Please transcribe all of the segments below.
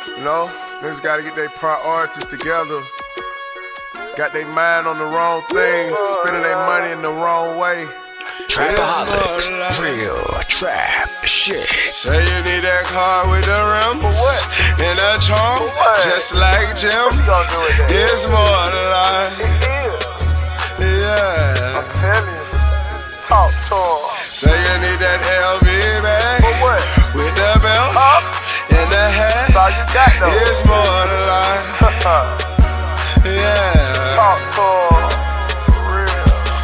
You know, niggas gotta get their priorities together. Got their mind on the wrong things, spending their money in the wrong way. Trapaholics, real trap shit. Say you need that car with the rims and a charm, just like Jim. It's more than life. Yeah. I'm telling you. Talk to him. Say you need that LV bag with the belt and the hat. That's all you got though. It's more than life. Yeah. Talk to him. Real.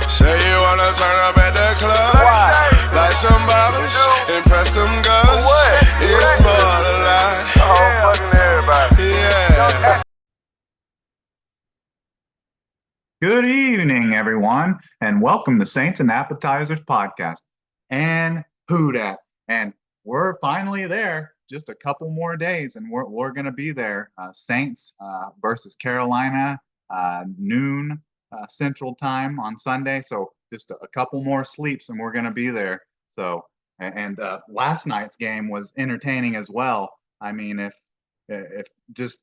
Say you wanna turn up at the club, light some bottles, impress them girls. It's more than life. Fucking everybody. Yeah. Good evening, everyone, and welcome to Saints and Appetizers podcast. And who dat? And we're finally there. Just a couple more days, and we're gonna be there. Saints versus Carolina, noon Central Time on Sunday. So just a couple more sleeps, and we're gonna be there. So and last night's game was entertaining as well. I mean, if just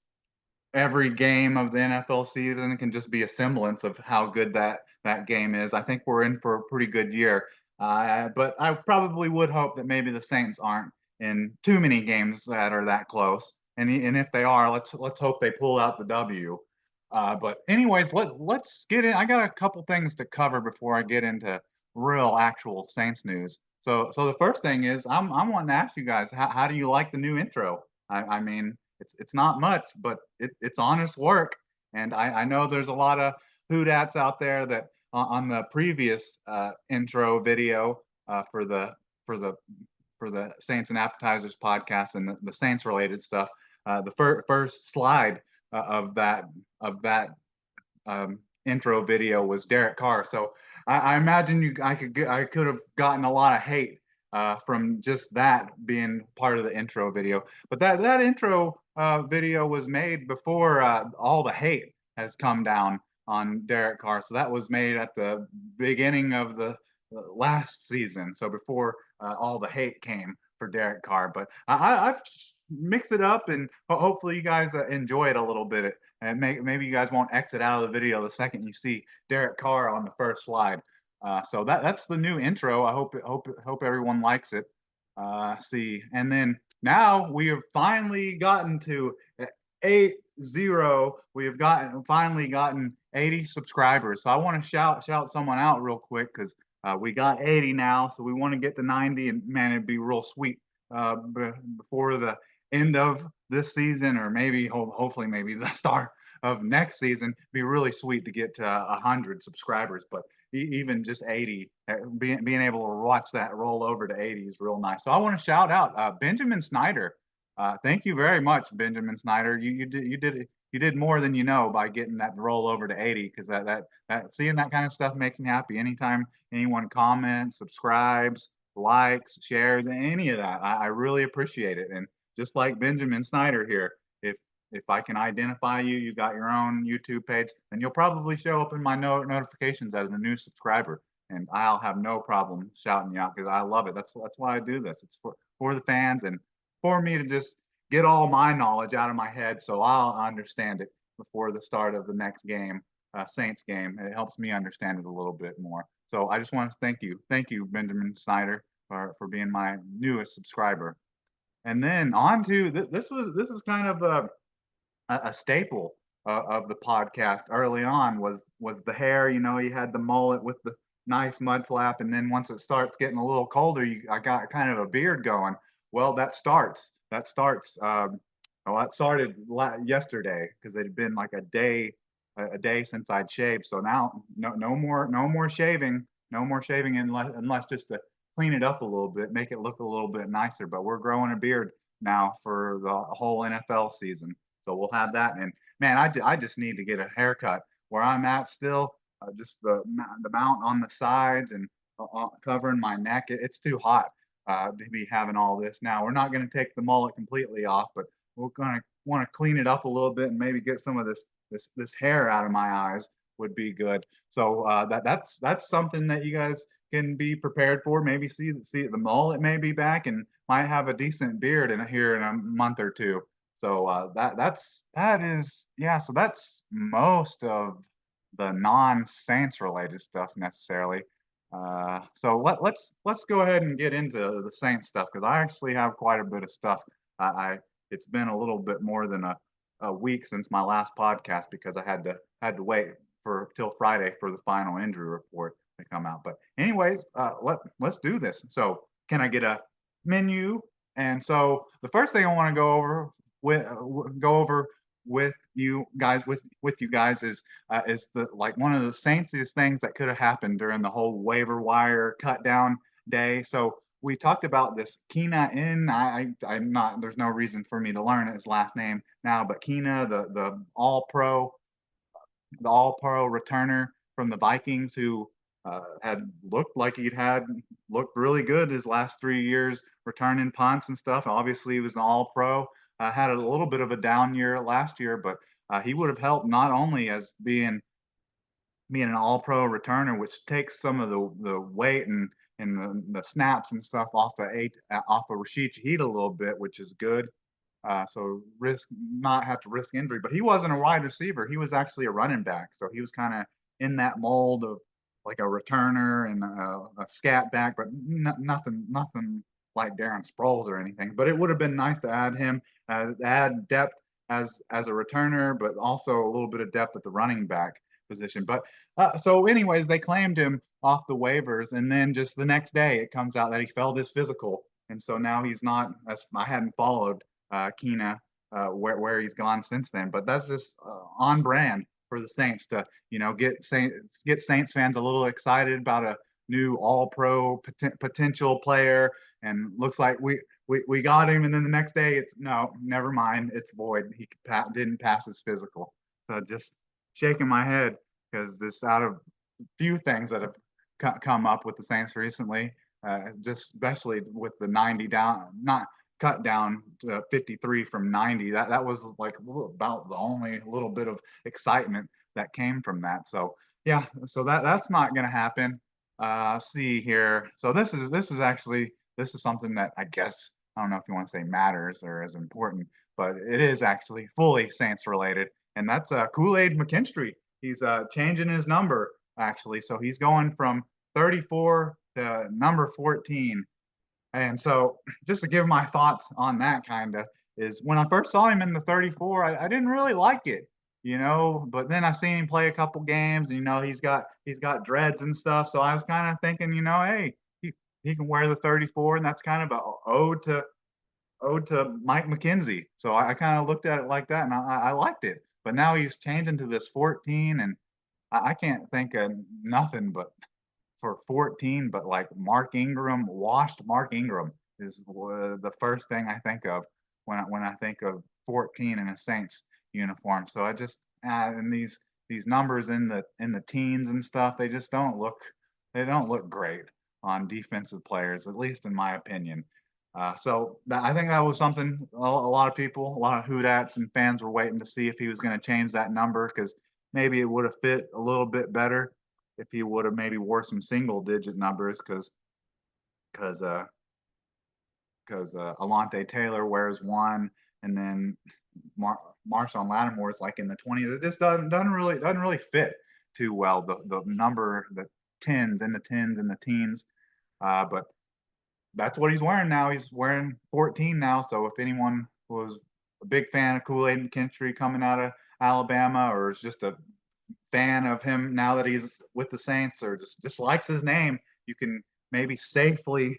every game of the NFL season can just be a semblance of how good that game is, I think we're in for a pretty good year. But I probably would hope that maybe the Saints aren't in too many games that are that close. And if they are, let's hope they pull out the W. But anyways, let's get in. I got a couple things to cover before I get into real actual Saints news. So the first thing is I'm wanting to ask you guys, how do you like the new intro? I mean, it's not much, but it's honest work. And I know there's a lot of hoodats out there that on the previous intro video for the Saints and Appetizers podcast and the Saints related stuff. The first slide of that intro video was Derek Carr. So I imagine I could have gotten a lot of hate from just that being part of the intro video. But that intro video was made before all the hate has come down on Derek Carr. So that was made at the beginning of the last season. So before all the hate came for Derek Carr. But I've mixed it up, and hopefully you guys enjoy it a little bit. And maybe you guys won't exit out of the video the second you see Derek Carr on the first slide. So that's the new intro. I hope everyone likes it. See, and then now we have finally gotten to 80. We have finally gotten 80 subscribers. So I want to shout someone out real quick because we got 80 now. So we want to get to 90, and man, it'd be real sweet before the end of this season, or maybe hopefully maybe the start of next season. Be really sweet to get to 100 subscribers, but even just 80, being able to watch that roll over to 80 is real nice. So I want to shout out Benjamin Snyder. Thank you very much, Benjamin Snyder. You did more than you know by getting that roll over to 80, because that seeing that kind of stuff makes me happy. Anytime anyone comments, subscribes, likes, shares, any of that, I really appreciate it. And just like Benjamin Snyder here, if I can identify you, you got your own YouTube page, then you'll probably show up in my notifications as a new subscriber, and I'll have no problem shouting you out because I love it. That's why I do this. It's for the fans and for me to just get all my knowledge out of my head so I'll understand it before the start of the next game, Saints game. It helps me understand it a little bit more. So I just want to thank you, Benjamin Snyder, for being my newest subscriber. And then on to this is kind of a staple of the podcast early on was the hair. You know, you had the mullet with the nice mud flap, and then once it starts getting a little colder, I got kind of a beard going. Well, that started yesterday because it had been like a day since I'd shaved. So now no more shaving unless just to clean it up a little bit, make it look a little bit nicer. But we're growing a beard now for the whole NFL season. So we'll have that. And man, I just need to get a haircut where I'm at still. Just the mount on the sides and covering my neck. It's too hot to be having all this. Now we're not going to take the mullet completely off, but we're going to want to clean it up a little bit and maybe get some of this hair out of my eyes would be good. So that's something that you guys can be prepared for. Maybe see the mullet may be back and might have a decent beard here in a month or two. So that is yeah. So that's most of the non-Saints related stuff necessarily. So let's go ahead and get into the Saints stuff because I actually have quite a bit of stuff. I it's been a little bit more than a week since my last podcast because I had to wait for till Friday for the final injury report to come out. But anyways, let's do this. So can I get a menu? And so the first thing I want to go over with you guys is the like one of the saintsiest things that could have happened during the whole waiver wire cut down day. So we talked about this Keena in. I'm not. There's no reason for me to learn his last name now, but Keena, the All Pro returner from the Vikings, who had looked like had looked really good his last 3 years returning punts and stuff. Obviously, he was an All Pro. Had a little bit of a down year last year, but he would have helped not only as being an All Pro returner, which takes some of the weight and the snaps and stuff off of Rashid Shaheed a little bit, which is good. So not have to risk injury. But he wasn't a wide receiver. He was actually a running back. So he was kind of in that mold of like a returner and a scat back, but nothing like Darren Sproles or anything. But it would have been nice to add him, add depth as a returner, but also a little bit of depth at the running back position. But so, anyways, they claimed him off the waivers, and then just the next day, it comes out that he failed his physical, and so now he's not. As I hadn't followed Keena where he's gone since then, but that's just on brand for the Saints to get Saints fans a little excited about a new All Pro potential player, and looks like we got him, and then the next day it's no, never mind, it's void. He didn't pass his physical. So just shaking my head because this out of few things that have come up with the Saints recently, just especially with the 90 down, not cut down to 53 from 90. That was like about the only little bit of excitement that came from that. So yeah, so that's not going to happen. See here. So this is something that I guess I don't know if you want to say matters or is important, but it is actually fully Saints related, and that's Koolaid McKinstry. He's changing his number actually, so he's going from 34 to number 14. And so, just to give my thoughts on that, kind of is when I first saw him in the 34, I didn't really like it, But then I seen him play a couple games, and he's got dreads and stuff. So I was kind of thinking, hey, he can wear the 34, and that's kind of a ode to Mike McKenzie. So I kind of looked at it like that, and I liked it. But now he's changing to this 14, and I can't think of nothing but for 14, but like Mark Ingram, washed Mark Ingram is the first thing I think of when I think of 14 in a Saints uniform. So I just and these numbers in the teens and stuff, they just don't look great on defensive players, at least in my opinion. So I think that was something a lot of people, a lot of Hoodats and fans were waiting to see if he was going to change that number because maybe it would have fit a little bit better if he would have maybe wore some single digit numbers because Alante Taylor wears one, and then Marshawn Lattimore is like in the 20s. It just doesn't really fit too well. The number, the tens and the tens and the teens, but that's what he's wearing now. He's wearing 14 now. So if anyone was a big fan of Kool-Aid McKinstry coming out of Alabama, or is just a fan of him now that he's with the Saints, or just likes his name, you can maybe safely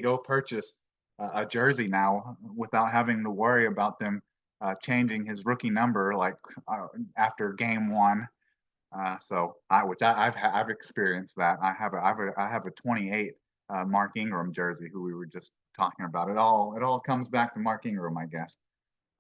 go purchase a jersey now without having to worry about them changing his rookie number like after game one. I've experienced that. I have a 28 Mark Ingram jersey who we were just talking about. It all comes back to Mark Ingram, I guess.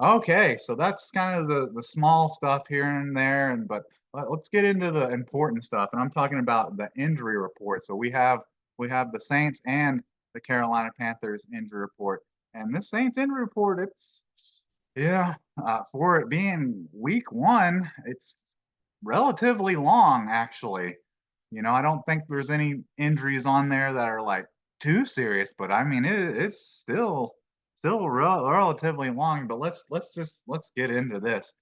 Okay, so that's kind of the small stuff here and there, but let's get into the important stuff. And I'm talking about the injury report. So we have the Saints and the Carolina Panthers injury report. And this Saints injury report, for it being week one, it's relatively long actually. I don't think there's any injuries on there that are like too serious, but I mean it's still relatively long, but let's get into this.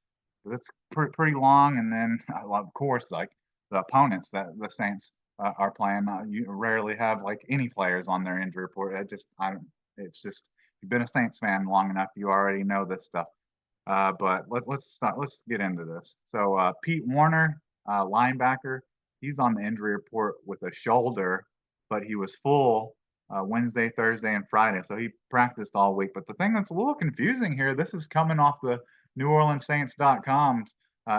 It's pretty long, and then of course, like the opponents that the Saints are playing, you rarely have like any players on their injury report. I don't. It's just you've been a Saints fan long enough, you already know this stuff. But let's start. Let's get into this. So Pete Warner, linebacker, he's on the injury report with a shoulder, but he was full Wednesday, Thursday, and Friday, so he practiced all week. But the thing that's a little confusing here, this is coming off the NewOrleansSaints.com's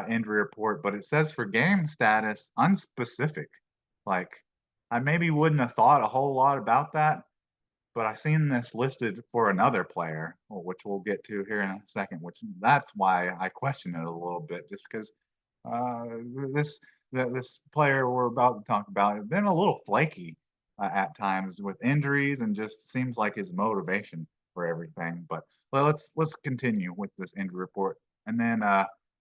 injury report, but it says for game status unspecific. Like I maybe wouldn't have thought a whole lot about that, but I seen this listed for another player, which we'll get to here in a second. Which that's why I question it a little bit, just because uh, this this player we're about to talk about has been a little flaky at times with injuries, and just seems like his motivation for everything. But let's continue with this injury report, and then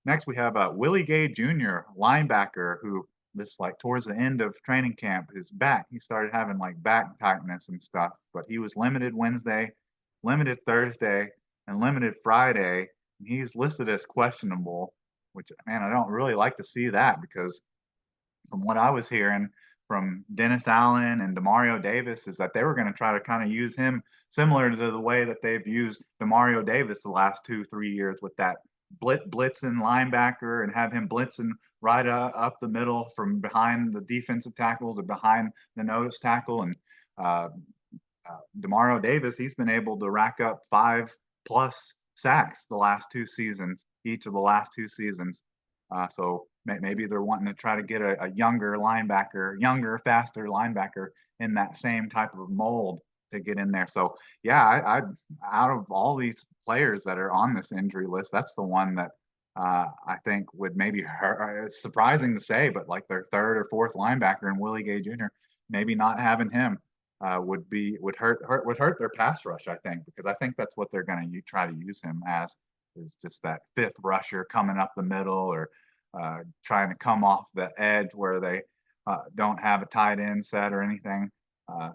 next we have Willie Gay Jr., linebacker, who this like towards the end of training camp, his back, he started having like back tightness and stuff. But he was limited Wednesday, limited Thursday, and limited Friday. And he's listed as questionable, which man, I don't really like to see that because from what I was hearing from Dennis Allen and Demario Davis is that they were going to try to kind of use him similar to the way that they've used Demario Davis the last 2, 3 years with that blitzing linebacker and have him blitzing right up the middle from behind the defensive tackle to behind the nose tackle. And uh, Demario Davis, he's been able to rack up 5+ sacks the last 2 seasons, each of the last 2 seasons. So maybe they're wanting to try to get a younger linebacker, younger, faster linebacker in that same type of mold to get in there. So yeah, I out of all these players that are on this injury list, that's the one that I think would maybe hurt. It's surprising to say, but like their third or fourth linebacker in Willie Gay Jr., maybe not having him would hurt their pass rush. I think because I think that's what they're going to try to use him as is just that fifth rusher coming up the middle or trying to come off the edge where they don't have a tight end set or anything. Uh,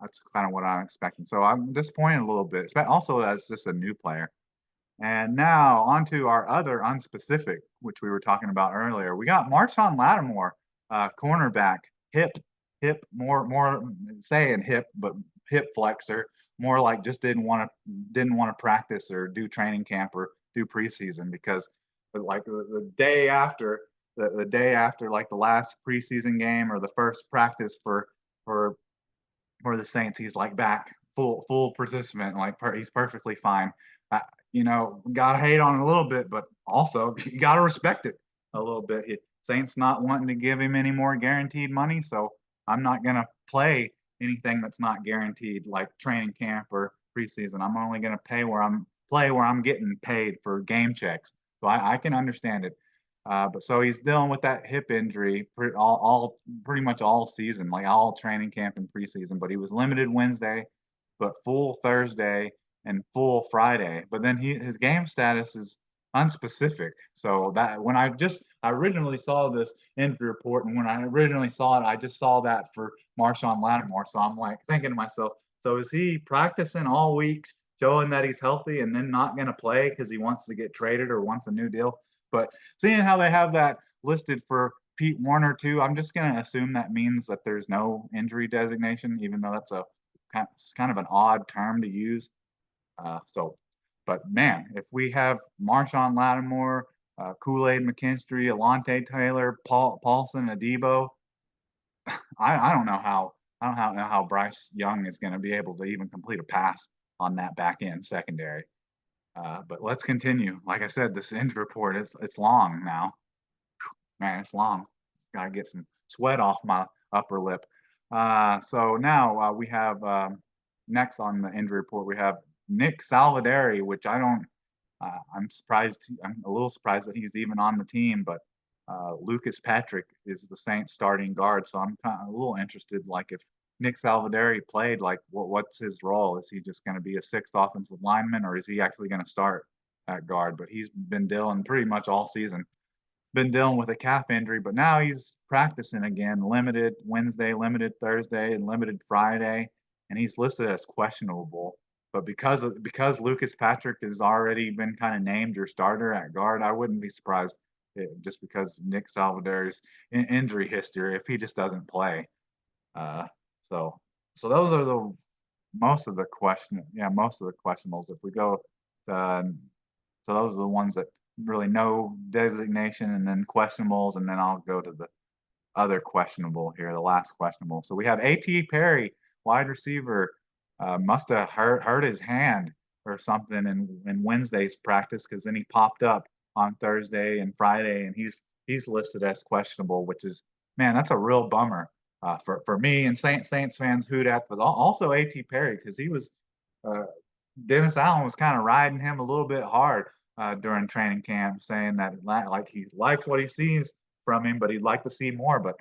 that's kind of what I'm expecting. So I'm disappointed a little bit, also as just a new player. And now on to our other unspecific, which we were talking about earlier. We got Marshawn Lattimore, cornerback, more saying hip, but hip flexor, more like just didn't want to practice or do training camp or do preseason because like the day after the day after like the last preseason game or the first practice for the Saints, he's like back full participant, like he's perfectly fine. Gotta hate on it a little bit, but also you gotta respect it a little bit. Saints not wanting to give him any more guaranteed money, so I'm not gonna play anything that's not guaranteed, like training camp or preseason. I'm only gonna play where I'm getting paid for game checks. So I can understand it. But so he's dealing with that hip injury pretty much all season, like all training camp and preseason. But he was limited Wednesday, but full Thursday and full Friday. But then his game status is unspecific. So that when I originally saw this injury report, and when I originally saw it, I just saw that for Marshawn Lattimore. So I'm like thinking to myself, so is he practicing all week, showing that he's healthy, and then not going to play because he wants to get traded or wants a new deal? But seeing how they have that listed for Pete Warner too, I'm just going to assume that means that there's no injury designation, even though that's kind of an odd term to use. But man, if we have Marshawn Lattimore, Koolaid McKinstry, Alontae Taylor, Paulson, Adebo, I don't know how Bryce Young is going to be able to even complete a pass on that back end secondary. But let's continue. Like I said, this injury report it's long now. Man, it's long. Got to get some sweat off my upper lip. So now we have next on the injury report we have Nick Salvaderi, which I don't. I'm surprised. I'm a little surprised that he's even on the team. But Lucas Patrick is the Saints starting guard, so I'm kind of a little interested. Like if Nick Salvaderi played, like what's his role? Is he just going to be a sixth offensive lineman, or is he actually going to start at guard? But he's been dealing pretty much all season. Been dealing with a calf injury, but now he's practicing again. Limited Wednesday, limited Thursday, and limited Friday, and he's listed as questionable. But because Lucas Patrick has already been kind of named your starter at guard, I wouldn't be surprised just because Nick Salvador's injury history if he just doesn't play. Uh, so so those are the most of the questionables. If we go to, so those are the ones that really no designation and then questionables, and then I'll go to the other questionable here, the last questionable. So we have A.T. Perry, wide receiver, must have hurt his hand or something in Wednesday's practice because then he popped up on Thursday and Friday, and he's listed as questionable, which is, man, that's a real bummer for me and Saints fans hoot at, but also A.T. Perry because he was uh, Dennis Allen was kind of riding him a little bit hard during training camp, saying that like he likes what he sees from him, but he'd like to see more. But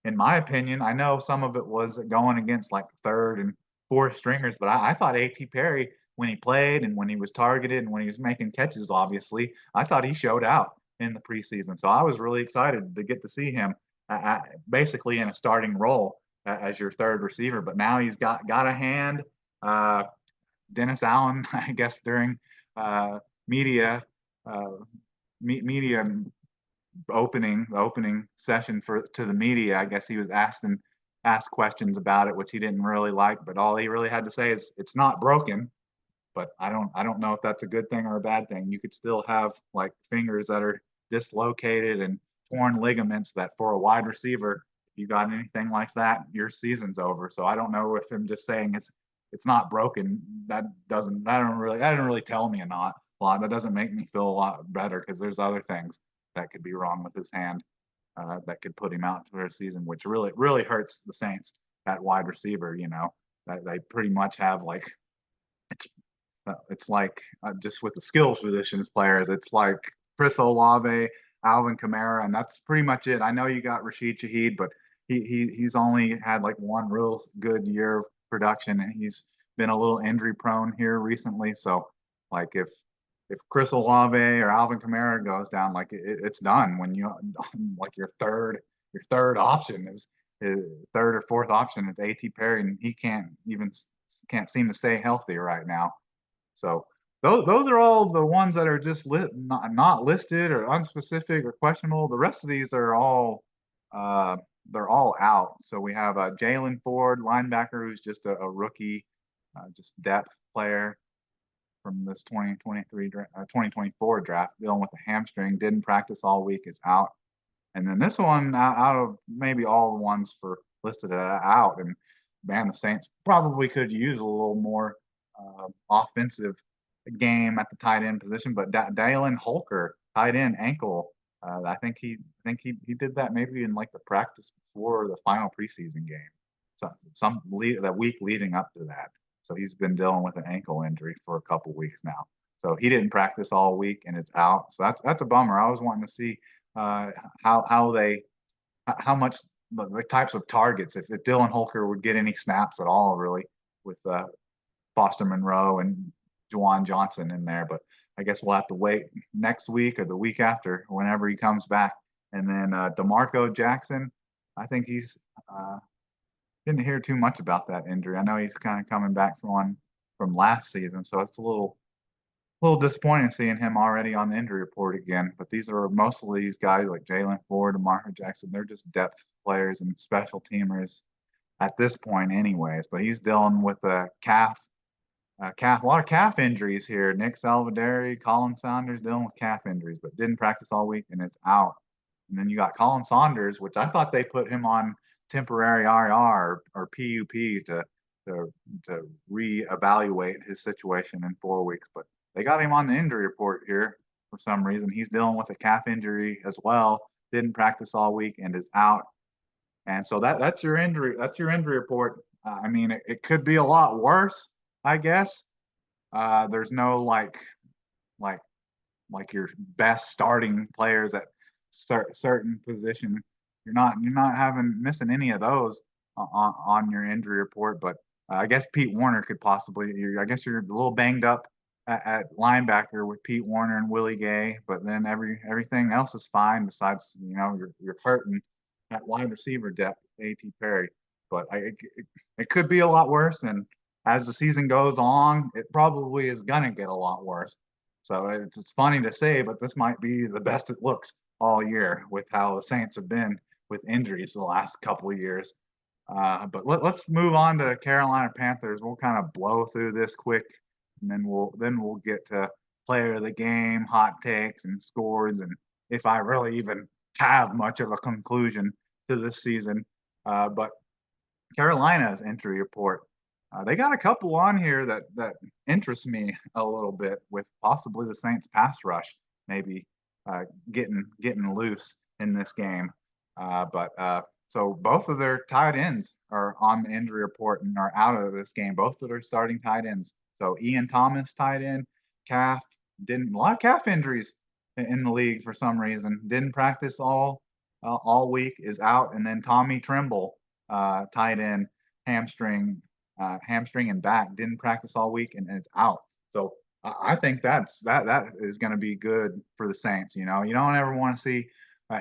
in my opinion, I know some of it was going against like third and fourth stringers, but I thought A.T. Perry, when he played and when he was targeted and when he was making catches, obviously, I thought he showed out in the preseason. So I was really excited to get to see him basically in a starting role as your third receiver. But now he's got a hand. Dennis Allen, I guess during uh, media uh, media opening session to the media, I guess he was asked questions about it, which he didn't really like. But all he really had to say is it's not broken. But I don't know if that's a good thing or a bad thing. You could still have like fingers that are dislocated and torn ligaments that for a wide receiver, if you got anything like that, your season's over. So I don't know if him just saying it's not broken, that didn't really tell me a lot. That doesn't make me feel a lot better because there's other things that could be wrong with his hand that could put him out for a season, which really hurts the Saints at wide receiver. You know, that they pretty much have like it's like just with the skills positions players, it's like Chris Olave, Alvin Kamara, and that's pretty much it. I know you got Rashid Shaheed, but he's only had like one real good year of production, and he's been a little injury prone here recently. So, like if Chris Olave or Alvin Kamara goes down, like it's done when you like your third option is third or fourth option is A.T. Perry, and he can't seem to stay healthy right now. So those are all the ones that are just not listed or unspecific or questionable. The rest of these are all uh, they're all out. So we have Jalen Ford, linebacker, who's just a rookie, just depth player from this 2024 draft, dealing with a hamstring, didn't practice all week, is out. And then this one, out of maybe all the ones for listed out, and man, the Saints probably could use a little more offensive game at the tight end position. But Dalen Holker, tight end ankle, I think he did that maybe in like the practice before the final preseason game, so that week leading up to that. So he's been dealing with an ankle injury for a couple weeks now. So he didn't practice all week and it's out. So that's a bummer. I was wanting to see uh, how much the types of targets if Dylan Holker would get any snaps at all really with Foster Monroe and Juwan Johnson in there. But I guess we'll have to wait next week or the week after, whenever he comes back. And then DeMarco Jackson, I think he's didn't hear too much about that injury. I know he's kind of coming back from last season, so it's a little disappointing seeing him already on the injury report again. But these are most of these guys like Jalen Ford and Marco Jackson. They're just depth players and special teamers at this point, anyways. But he's dealing with a lot of calf injuries here. Nick Salvadori, Colin Saunders dealing with calf injuries, but didn't practice all week and is out. And then you got Colin Saunders, which I thought they put him on temporary IR or PUP to reevaluate his situation in 4 weeks, but they got him on the injury report here for some reason. He's dealing with a calf injury as well. Didn't practice all week and is out. And so that's your injury. That's your injury report. I mean, it could be a lot worse, I guess. There's no like your best starting players at certain position. You're not missing any of those on your injury report. But I guess Pete Warner could possibly. I guess you're a little banged up at linebacker with Pete Warner and Willie Gay, but then everything else is fine. Besides, you're hurting at wide receiver depth, A.T. Perry. But it could be a lot worse, and as the season goes on, it probably is gonna get a lot worse. So it's funny to say, but this might be the best it looks all year with how the Saints have been with injuries the last couple of years. But let's move on to Carolina Panthers. We'll kind of blow through this quick, and then we'll get to player of the game, hot takes, and scores, and if I really even have much of a conclusion to this season. But Carolina's injury report, they got a couple on here that interest me a little bit, with possibly the Saints pass rush maybe getting loose in this game. But so both of their tight ends are on the injury report and are out of this game. Both of their starting tight ends. So Ian Thomas, tight end, calf, didn't a lot of calf injuries in the league for some reason. Didn't practice all week, is out, and then Tommy Tremble, tight end, hamstring, hamstring and back, didn't practice all week and is out. So I think that is going to be good for the Saints. You know, you don't ever want to see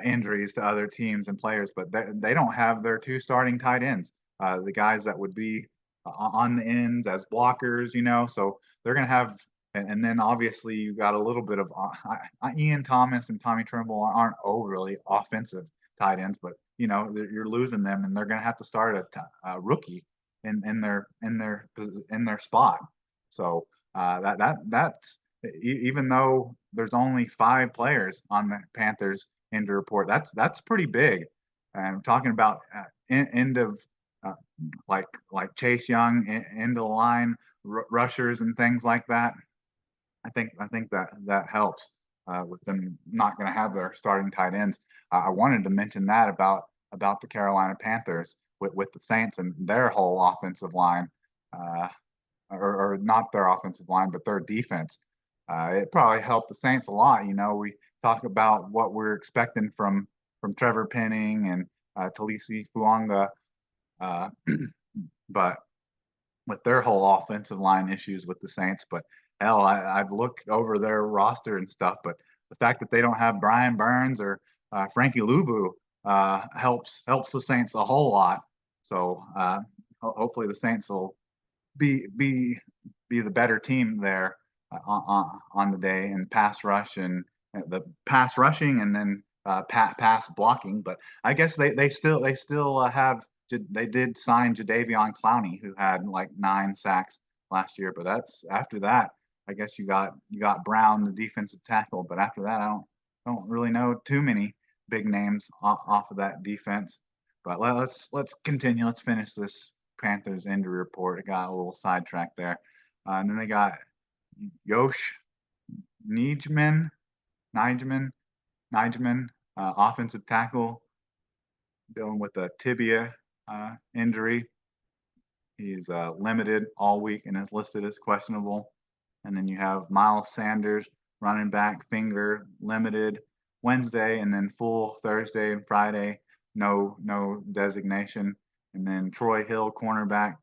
injuries to other teams and players, but they don't have their two starting tight ends, the guys that would be on the ends as blockers. You know, so they're going to have. And then obviously you got a little bit of Ian Thomas and Tommy Tremble aren't overly offensive tight ends, but you know you're losing them, and they're going to have to start a rookie in their spot. So that's even though there's only 5 players on the Panthers injury report, that's pretty big. And I'm talking about end of like Chase Young, end of the line rushers and things like that. I think that helps with them not going to have their starting tight ends. I wanted to mention that about the Carolina Panthers with the Saints and their whole offensive line, or not their offensive line, but their defense. It probably helped the Saints a lot. You know, we talk about what we're expecting from Trevor Penning and Talisi Fuanga, uh, but with their whole offensive line issues with the Saints. But hell, I've looked over their roster and stuff, but the fact that they don't have Brian Burns or Frankie Luvu helps the Saints a whole lot. So hopefully the Saints will be the better team there on the day, and pass rush and the pass rushing, and then pass blocking. But I guess they still have. They did sign Jadeveon Clowney, who had like 9 sacks last year. But that's after that. I guess you got Brown, the defensive tackle. But after that, I don't really know too many big names off of that defense. But let's continue. Let's finish this Panthers injury report. I got a little sidetracked there. And then they got Yosh Nijman, offensive tackle, dealing with a tibia injury. He's limited all week and is listed as questionable. And then you have Miles Sanders, running back, finger, limited Wednesday, and then full Thursday and Friday, no designation. And then Troy Hill, cornerback,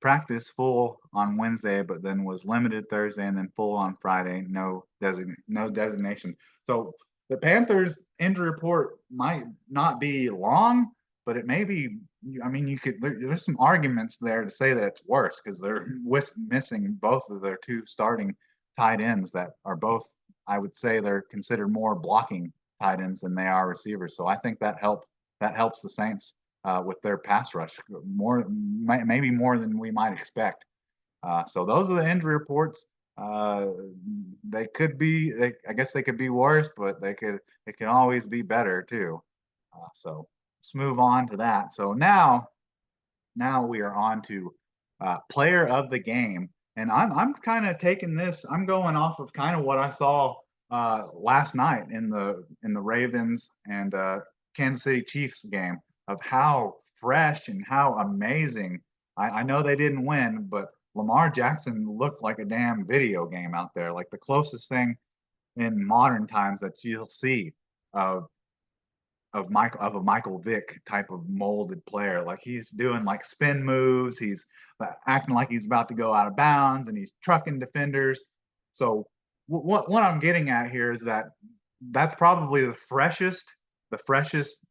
practice full on Wednesday, but then was limited Thursday and then full on Friday, no designation. So the Panthers injury report might not be long, but it may be. I mean, there's some arguments there to say that it's worse, because they're missing both of their 2 starting tight ends that are both, I would say, they're considered more blocking tight ends than they are receivers. So I think that helps the Saints with their pass rush maybe more than we might expect. So those are the injury reports. They could be. I guess they could be worse, but it can always be better too. So let's move on to that. So now we are on to player of the game, and I'm kind of taking this. I'm going off of kind of what I saw last night in the Ravens and Kansas City Chiefs game, of how fresh and how amazing. I know they didn't win, but Lamar Jackson looked like a damn video game out there, like the closest thing in modern times that you'll see of a Michael Vick type of molded player. Like, he's doing like spin moves, he's acting like he's about to go out of bounds, and he's trucking defenders. So what I'm getting at here is that's probably the freshest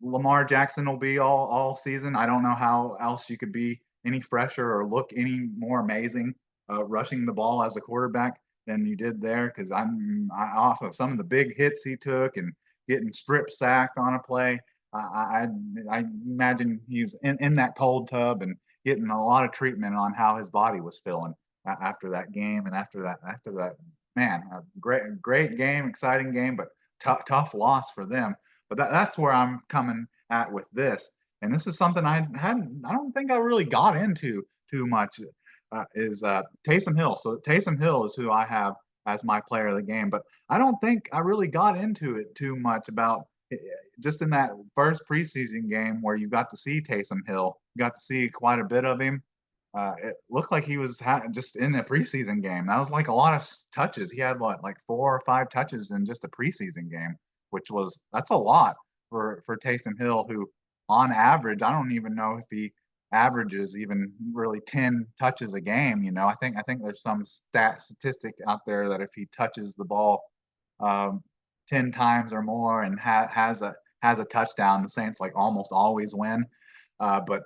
Lamar Jackson will be all season. I don't know how else you could be any fresher or look any more amazing rushing the ball as a quarterback than you did there. Because I also some of the big hits he took and getting strip sacked on a play. I imagine he was in that cold tub and getting a lot of treatment on how his body was feeling after that game and after that man, a great game, exciting game, but tough loss for them. But that's where I'm coming at with this, and this is something I don't think I really got into too much. Is Taysom Hill. So Taysom Hill is who I have as my player of the game, but I don't think I really got into it too much about just in that first preseason game where you got to see Taysom Hill, you got to see quite a bit of him. It looked like he was just in a preseason game. That was like a lot of touches. He had what, like 4 or 5 touches in just a preseason game, that's a lot for Taysom Hill, who on average, I don't even know if he averages even really 10 touches a game. I think there's some statistic out there that if he touches the ball um, 10 times or more and has a touchdown, the Saints like almost always win. But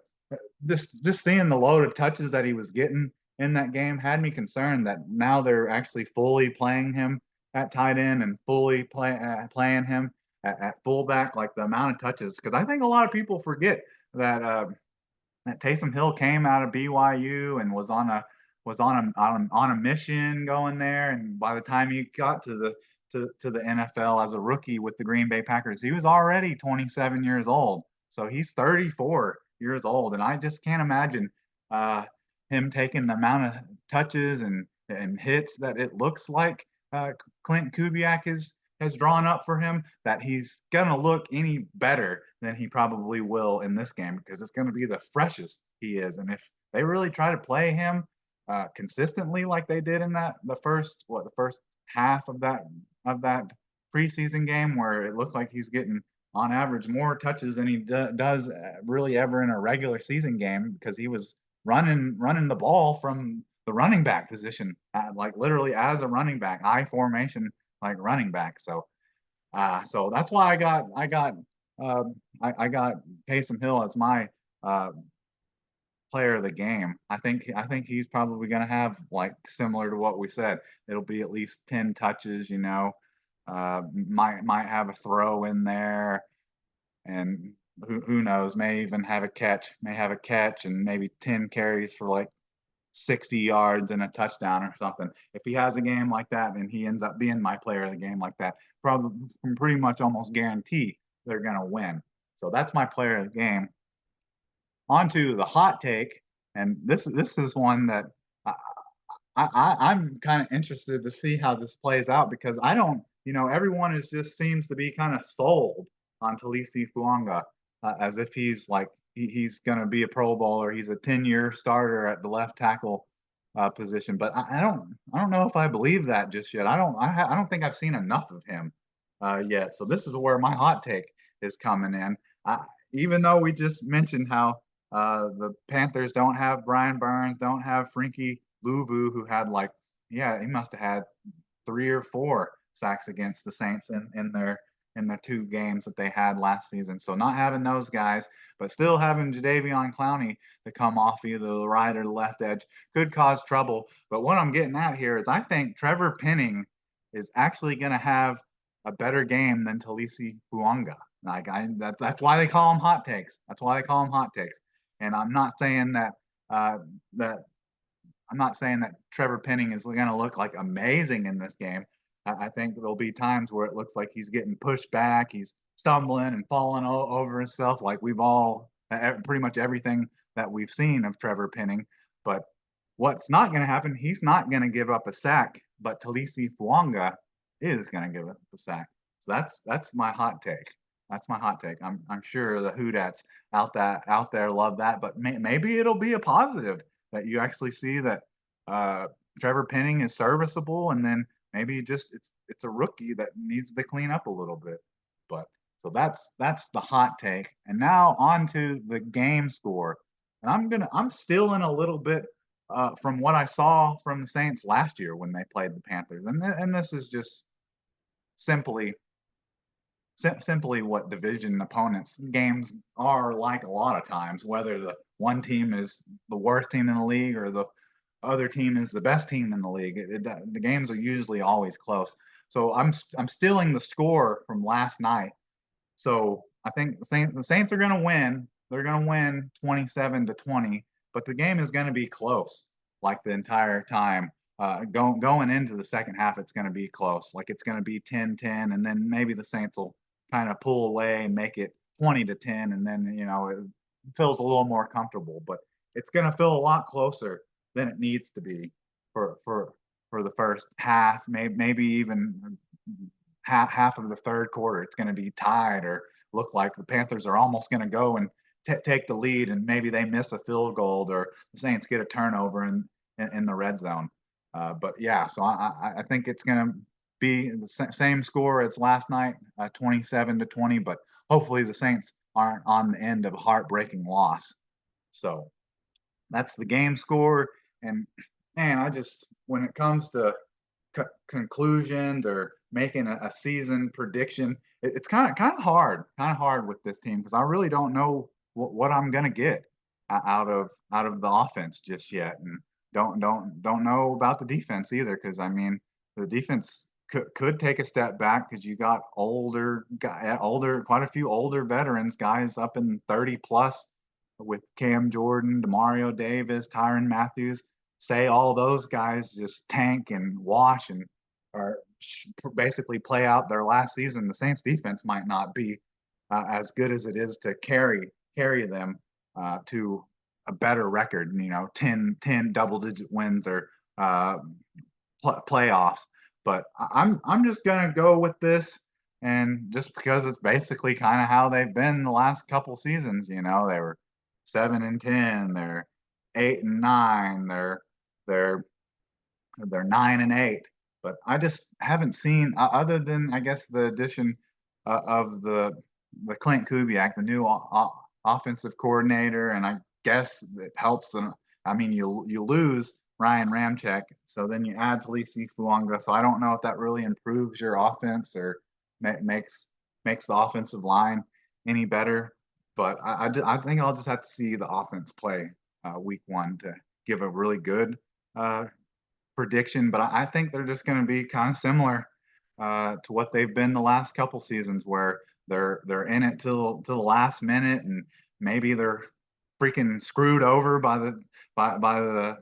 just seeing the load of touches that he was getting in that game had me concerned that now they're actually fully playing him at tight end and fully playing him at fullback, like the amount of touches. Because I think a lot of people forget that that Taysom Hill came out of BYU and was on a mission going there, and by the time he got to the NFL as a rookie with the Green Bay Packers, he was already 27 years old. So he's 34 years old, and I just can't imagine uh, him taking the amount of touches and hits that it looks like Clint Kubiak has drawn up for him, that he's gonna look any better than he probably will in this game, because it's gonna be the freshest he is. And if they really try to play him consistently like they did in the first half of that preseason game, where it looked like he's getting on average more touches than he does really ever in a regular season game, because he was running the ball from the running back position, like literally as a running back, I formation like running back. So that's why I got Taysom Hill as my uh, player of the game. I think he's probably going to have, like, similar to what we said. It'll be at least 10 touches. Might have a throw in there, and who knows? May even have a catch. May have a catch and maybe 10 carries for like 60 yards and a touchdown or something. If he has a game like that and he ends up being my player of the game like that, probably can pretty much almost guarantee they're going to win. So that's my player of the game. On to the hot take, and this is one that I, I'm kind of interested to see how this plays out, because I don't, everyone is just seems to be kind of sold on Talisi Fuanga, as if he's like he's going to be a Pro Bowler. He's a 10-year starter at the left tackle position, but I don't know if I believe that just yet. I don't think I've seen enough of him yet. So this is where my hot take is coming in. Even though we just mentioned how the Panthers don't have Brian Burns, don't have Frankie Louvu, who had he must have had 3 or 4 sacks against the Saints in their 2 games that they had last season. So not having those guys, but still having Jadeveon Clowney to come off either the right or the left edge could cause trouble. But what I'm getting at here is I think Trevor Penning is actually going to have a better game than Talisi Fuanga. That's why they call them hot takes. That's why they call them hot takes. And I'm not saying that Trevor Penning is going to look like amazing in this game. I think there'll be times where it looks like he's getting pushed back, he's stumbling and falling over himself, like we've all pretty much everything that we've seen of Trevor Penning. But what's not going to happen? He's not going to give up a sack, but Talisi Fuanga is going to give up a sack. So that's my hot take. That's my hot take. I'm sure the Hoodats out there love that, but maybe it'll be a positive that you actually see that Trevor Penning is serviceable, and then maybe it's a rookie that needs to clean up a little bit. But so that's the hot take. And now on to the game score. And I'm still in a little bit from what I saw from the Saints last year when they played the Panthers. And this is just simply simply what division opponents games are like a lot of times, whether the one team is the worst team in the league or the other team is the best team in the league. The games are usually always close. So I'm stealing the score from last night. So I think the Saints are going to win. They're going to win 27-20, but the game is going to be close like the entire time. Going into the second half, it's going to be close. Like it's going to be 10-10, and then maybe the Saints will kind of pull away and make it 20-10, and then it feels a little more comfortable. But it's going to feel a lot closer than it needs to be for the first half, maybe even half of the third quarter. It's going to be tied or look like the Panthers are almost going to go and take the lead, and maybe they miss a field goal or the Saints get a turnover in the red zone. But yeah, so I think it's going to be the same score as last night, 27-20. But hopefully the Saints aren't on the end of a heartbreaking loss. So that's the game score. And man, when it comes to conclusions or making a season prediction, it's kind of hard with this team because I really don't know what I'm gonna get out of the offense just yet, and don't know about the defense either, because I mean the defense could take a step back because you got quite a few older veterans, guys up in 30 plus, with Cam Jordan, Demario Davis, Tyrann Matthews. Say all those guys just tank and wash and are basically play out their last season. The Saints defense might not be as good as it is to carry them to a better record, 10 double digit wins or playoffs. But I'm just gonna go with this, and just because it's basically kind of how they've been the last couple seasons. They were 7-10, they're 8-9, they're 9-8. But I just haven't seen, other than I guess the addition of the Clint Kubiak, the new offensive coordinator, and I guess it helps them. I mean, you lose Ryan Ramczyk, so then you add Talisi Fuanga. So I don't know if that really improves your offense or makes the offensive line any better. But I think I'll just have to see the offense play week one to give a really good prediction. But I think they're just going to be kind of similar to what they've been the last couple seasons, where they're in it till the last minute, and maybe they're freaking screwed over by the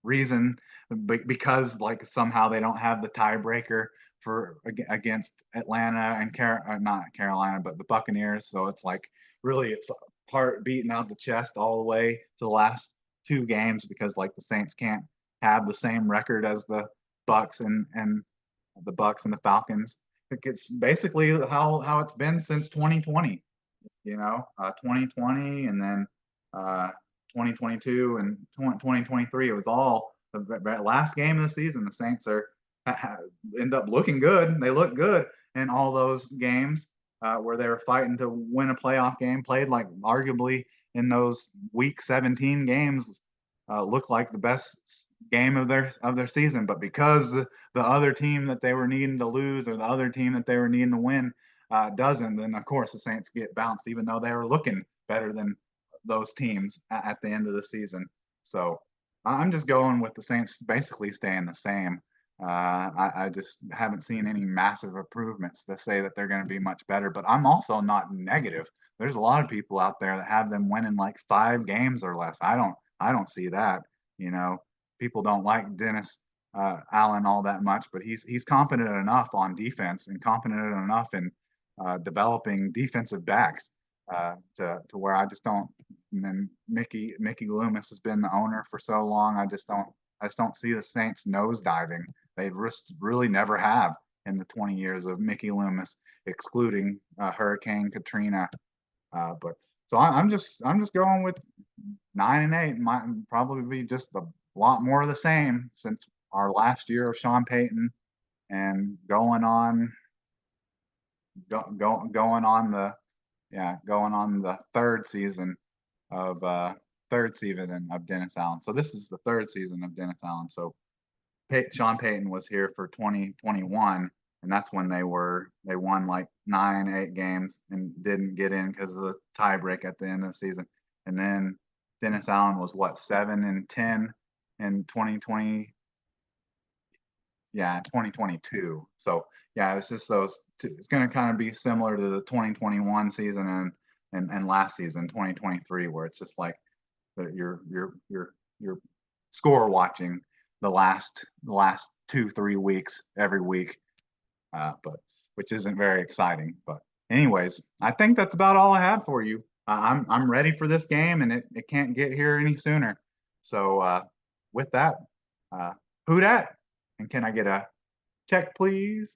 reason because like somehow they don't have the tiebreaker against Atlanta and not Carolina, but the Buccaneers. So it's like really it's part beaten out the chest all the way to the last two games, because like the Saints can't have the same record as the Bucks and the Falcons. It's basically how it's been since 2020. 2020, and then 2022 and 2023. It was all the last game of the season. The Saints end up looking good. They look good in all those games where they were fighting to win a playoff game. Played like arguably in those week 17 games, looked like the best game of their season. But because the other team that they were needing to lose, or the other team that they were needing to win, doesn't, then of course the Saints get bounced, even though they were looking better than those teams at the end of the season. So I'm just going with the Saints basically staying the same. I just haven't seen any massive improvements to say that they're going to be much better, but I'm also not negative. There's a lot of people out there that have them winning like 5 games or less. I don't see that. People don't like Dennis Allen all that much, but he's competent enough on defense and competent enough in developing defensive backs to where I just don't. And then Mickey Loomis has been the owner for so long. I just don't see the Saints nosediving. They really never have in the 20 years of Mickey Loomis, excluding Hurricane Katrina. But so I'm just going with 9-8. Might probably be just a lot more of the same since our last year of Sean Payton, and going on the third season of Dennis Allen. So this is the third season of Dennis Allen. So Sean Payton was here for 2021, and and that's when they won like 9, 8 games and didn't get in because of the tiebreak at the end of the season. And then Dennis Allen was what, 7-10 in 2020. Yeah, 2022. So yeah, it's just those two. It's going to kind of be similar to the 2021 season and last season, 2023, where it's just like you're score watching the last 2-3 weeks every week, but which isn't very exciting. But anyways, I think that's about all I have for you. I'm ready for this game, and it can't get here any sooner. So with that, who dat? And can I get a check, please?